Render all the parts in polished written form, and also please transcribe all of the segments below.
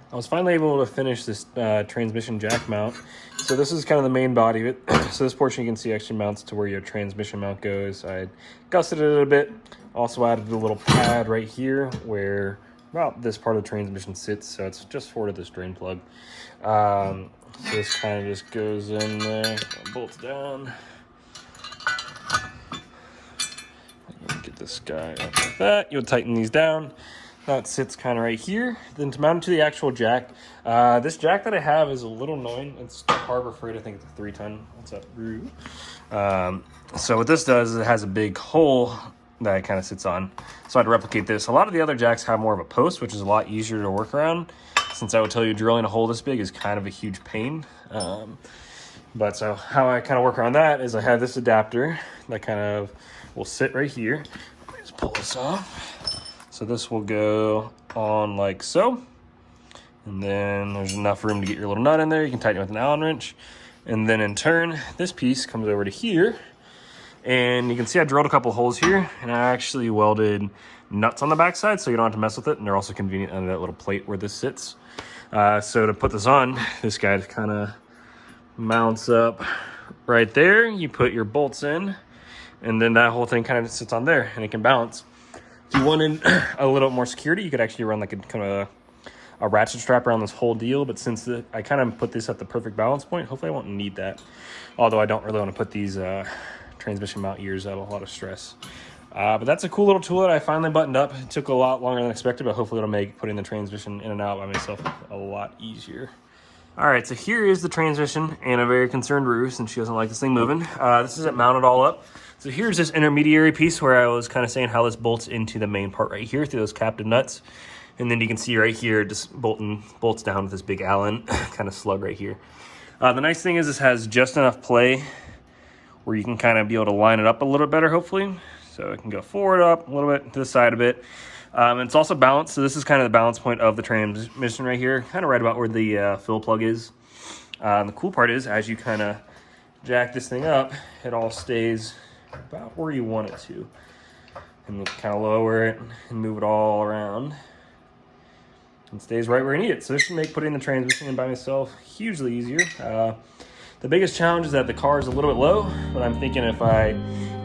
I was finally able to finish this transmission jack mount. So this is kind of the main body of it. So this portion you can see actually mounts to where your transmission mount goes. I gusseted it a bit. Also added a little pad right here where about this part of the transmission sits. So it's just forward of this drain plug. So this kind of just goes in there, bolts down. Get this guy up like that. You'll tighten these down. That sits kind of right here. Then to mount it to the actual jack, this jack that I have is a little annoying. It's Harbor Freight. I think it's a 3-ton. What's up, Rue? So what this does is it has a big hole that it kind of sits on. So I had to replicate this. A lot of the other jacks have more of a post, which is a lot easier to work around. Since I would tell you drilling a hole this big is kind of a huge pain. But so how I kind of work around that is I have this adapter that kind of will sit right here. Let me just pull this off. So this will go on like so. And then there's enough room to get your little nut in there. You can tighten it with an Allen wrench. And then in turn, this piece comes over to here. And you can see I drilled a couple holes here. And I actually welded nuts on the backside so you don't have to mess with it. And they're also convenient under that little plate where this sits. So to put this on, this guy kind of mounts up right there. You put your bolts in. And then that whole thing kind of sits on there and it can balance. If you wanted a little more security, you could actually run like a kind of a ratchet strap around this whole deal. But since I kind of put this at the perfect balance point, hopefully I won't need that. Although I don't really want to put these transmission mount ears at a lot of stress. But that's a cool little tool that I finally buttoned up. It took a lot longer than expected, but hopefully it'll make putting the transmission in and out by myself a lot easier. All right, so here is the transmission and a very concerned Rue since she doesn't like this thing moving. This is it mounted all up. So here's this intermediary piece where I was kind of saying how this bolts into the main part right here through those captive nuts. And then you can see right here, just bolts down with this big Allen kind of slug right here. The nice thing is this has just enough play where you can kind of be able to line it up a little bit better, hopefully. So it can go forward up a little bit, to the side a bit. And it's also balanced. So this is kind of the balance point of the transmission right here, kind of right about where the fill plug is. And the cool part is as you kind of jack this thing up, it all stays about where you want it to. And kind of lower it and move it all around. And stays right where you need it. So this should make putting the transmission in by myself hugely easier. The biggest challenge is that the car is a little bit low, but I'm thinking if I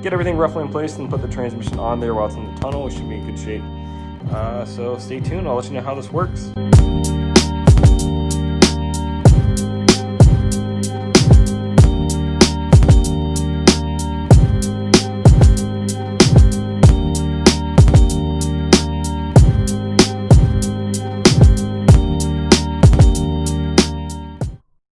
get everything roughly in place and put the transmission on there while it's in the tunnel, it should be in good shape. So stay tuned. I'll let you know how this works.